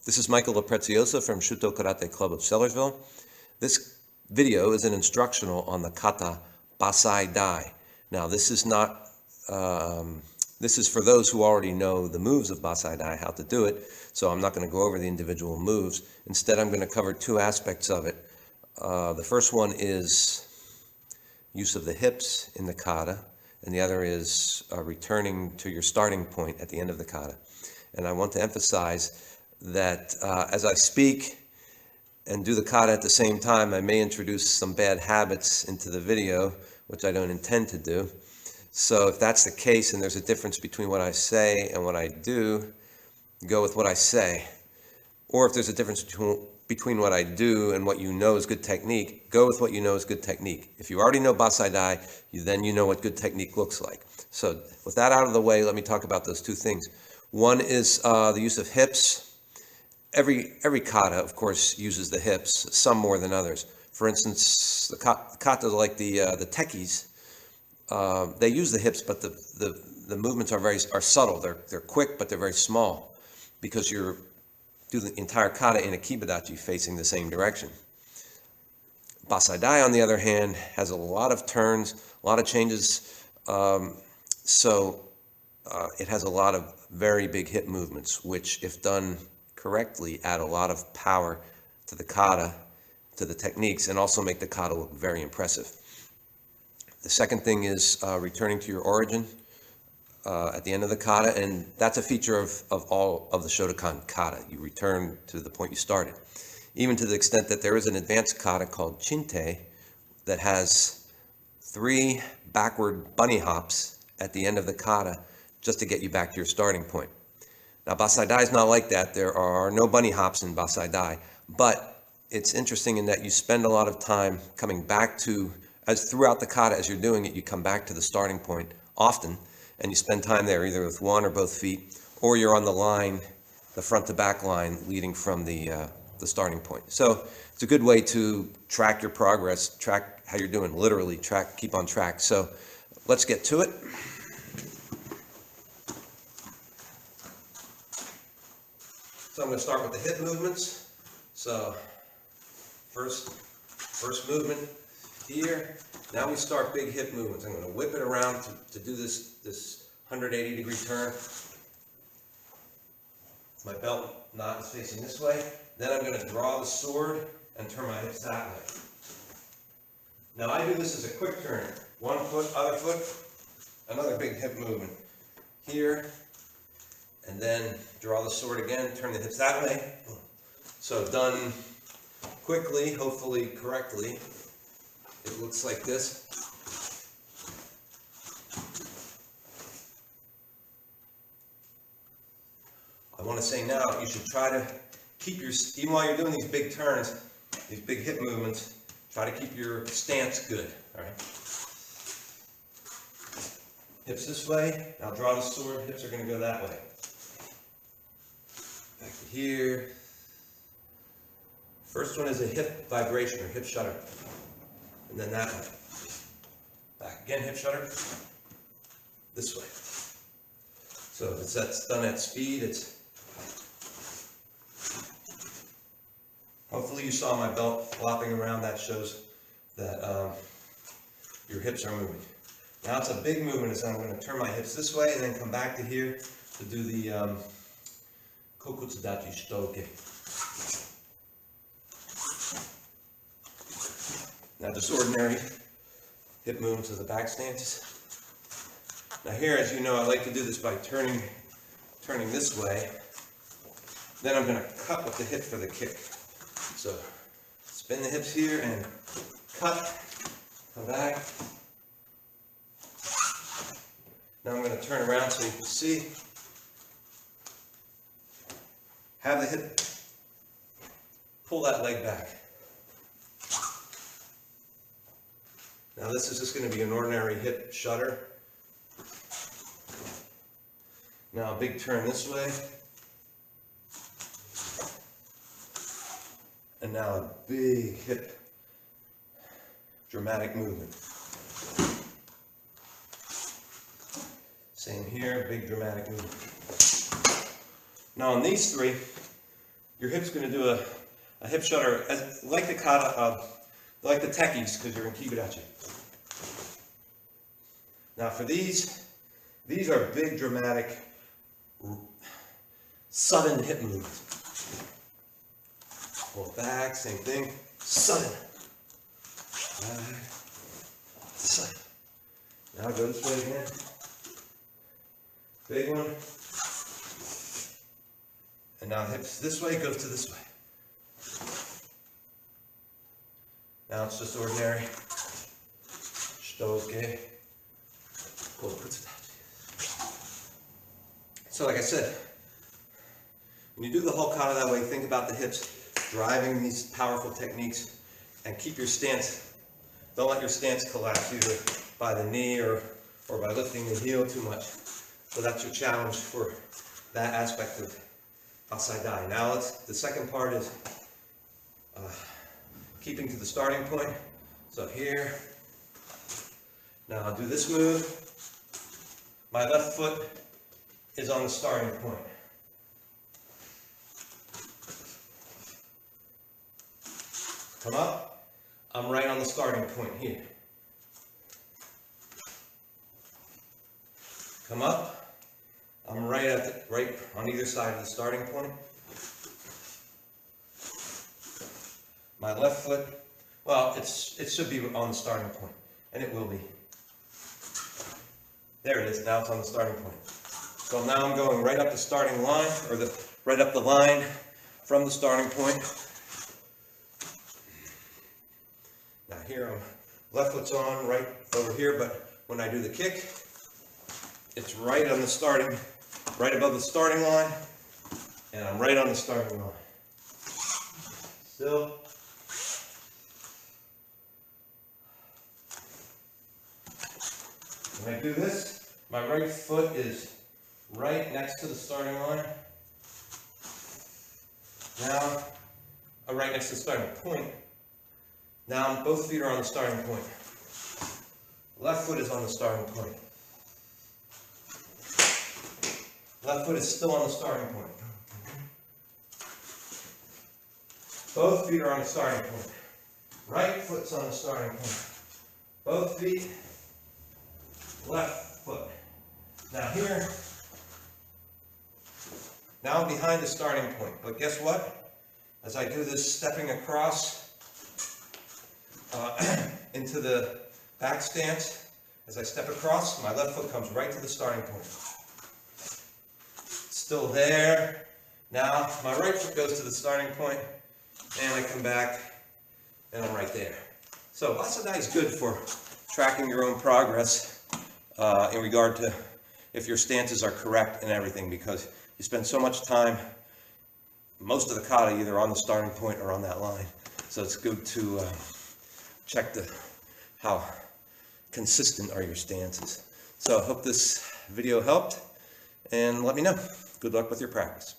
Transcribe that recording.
This is Michael LaPreziosa from Shuto Karate Club of Sellersville. This video is an instructional on the kata Bassai Dai. Now this is not, this is for those who already know the moves of Bassai Dai, how to do it, so I'm not going to go over the individual moves. Instead, I'm going to cover two aspects of it. The first one is use of the hips in the kata, and the other is returning to your starting point at the end of the kata. And I want to emphasize that as I speak and do the kata at the same time, I may introduce some bad habits into the video, which I don't intend to do. So if that's the case and there's a difference between what I say and what I do, go with what I say. Or if there's a difference between what I do and what you know is good technique, go with what you know is good technique. If you already know Bassai Dai, then you know what good technique looks like. So with that out of the way, let me talk about those two things. One is the use of hips. Every kata, of course, uses the hips, some more than others. For instance, the katas like the tekis, they use the hips, but the movements are subtle. They're quick, but they're very small, because you're do the entire kata in a kibadachi facing the same direction. Bassai Dai, on the other hand, has a lot of turns, a lot of changes, so it has a lot of very big hip movements, which, if done correctly, add a lot of power to the kata, to the techniques, and also make the kata look very impressive. The second thing is returning to your origin at the end of the kata, and that's a feature of all of the Shotokan kata. You return to the point you started, even to the extent that there is an advanced kata called Chinte that has 3 backward bunny hops at the end of the kata just to get you back to your starting point. Now, Bassai Dai is not like that. There are no bunny hops in Bassai Dai, but it's interesting in that you spend a lot of time coming back to, as throughout the kata, as you're doing it, you come back to the starting point often, and you spend time there either with one or both feet, or you're on the line, the front to back line leading from the starting point. So it's a good way to track your progress, track how you're doing, literally keep on track. So let's get to it. So I'm going to start with the hip movements. So first movement here. Now we start big hip movements. I'm going to whip it around to do this 180-degree turn. My belt knot is facing this way. Then I'm going to draw the sword and turn my hips that way. Now I do this as a quick turn. One foot, other foot, another big hip movement. Here, and then draw the sword again, turn the hips that way. So done quickly, hopefully correctly, it looks like this. I want to say now, you should try to keep your, even while you're doing these big turns, these big hip movements, try to keep your stance good, all right? Hips this way, now draw the sword, hips are going to go that way. Back to here. First one is a hip vibration or hip shudder. And then that way. Back again, hip shudder. This way. So if that's done at speed, it's... Hopefully you saw my belt flopping around. That shows that your hips are moving. Now it's a big movement, so I'm going to turn my hips this way and then come back to here to do the Kokutsudachi Shitoke. Now just ordinary hip movements of the back stances. Now here, as you know, I like to do this by turning this way. Then I'm going to cut with the hip for the kick. So spin the hips here and cut, come back. Now I'm going to turn around so you can see. Have the hip, pull that leg back. Now this is just going to be an ordinary hip shudder. Now a big turn this way. And now a big hip, dramatic movement. Same here, big dramatic movement. Now on these three, your hip's going to do a hip shudder, like the kata, like the tekis, because you're going to keep it at you. Now for these are big, dramatic, sudden hip movements. Pull it back, same thing, sudden. Back, sudden. Now go this way again. Big one. And now hips this way, goes to this way. Now it's just ordinary. Stoke. So like I said, when you do the whole kata that way, think about the hips driving these powerful techniques, and keep your stance. Don't let your stance collapse either by the knee or by lifting the heel too much. So that's your challenge for that aspect of Bassai Dai. Now the second part is keeping to the starting point. So here, now I'll do this move. My left foot is on the starting point. Come up, I'm right on the starting point here. Come up, I'm right on either side of the starting point. My left foot, well, it should be on the starting point, and it will be. There it is, now it's on the starting point. So now I'm going right up the starting line, or right up the line from the starting point. Now here, left foot's on right over here, but when I do the kick, it's right on the starting, right above the starting line, and I'm right on the starting line. Still. When I do this, my right foot is right next to the starting line. Now, right next to the starting point. Now both feet are on the starting point. Left foot is on the starting point. Left foot is still on the starting point. Both feet are on the starting point. Right foot's on the starting point. Both feet, left foot. Now here, now I'm behind the starting point. But guess what? As I do this stepping across into the back stance, as I step across, my left foot comes right to the starting point. Still there. Now my right foot goes to the starting point, and I come back, and I'm right there. So Bassai Dai is good for tracking your own progress in regard to if your stances are correct and everything, because you spend so much time, most of the kata, either on the starting point or on that line. So it's good to check how consistent are your stances. So I hope this video helped, and let me know. Good luck with your practice.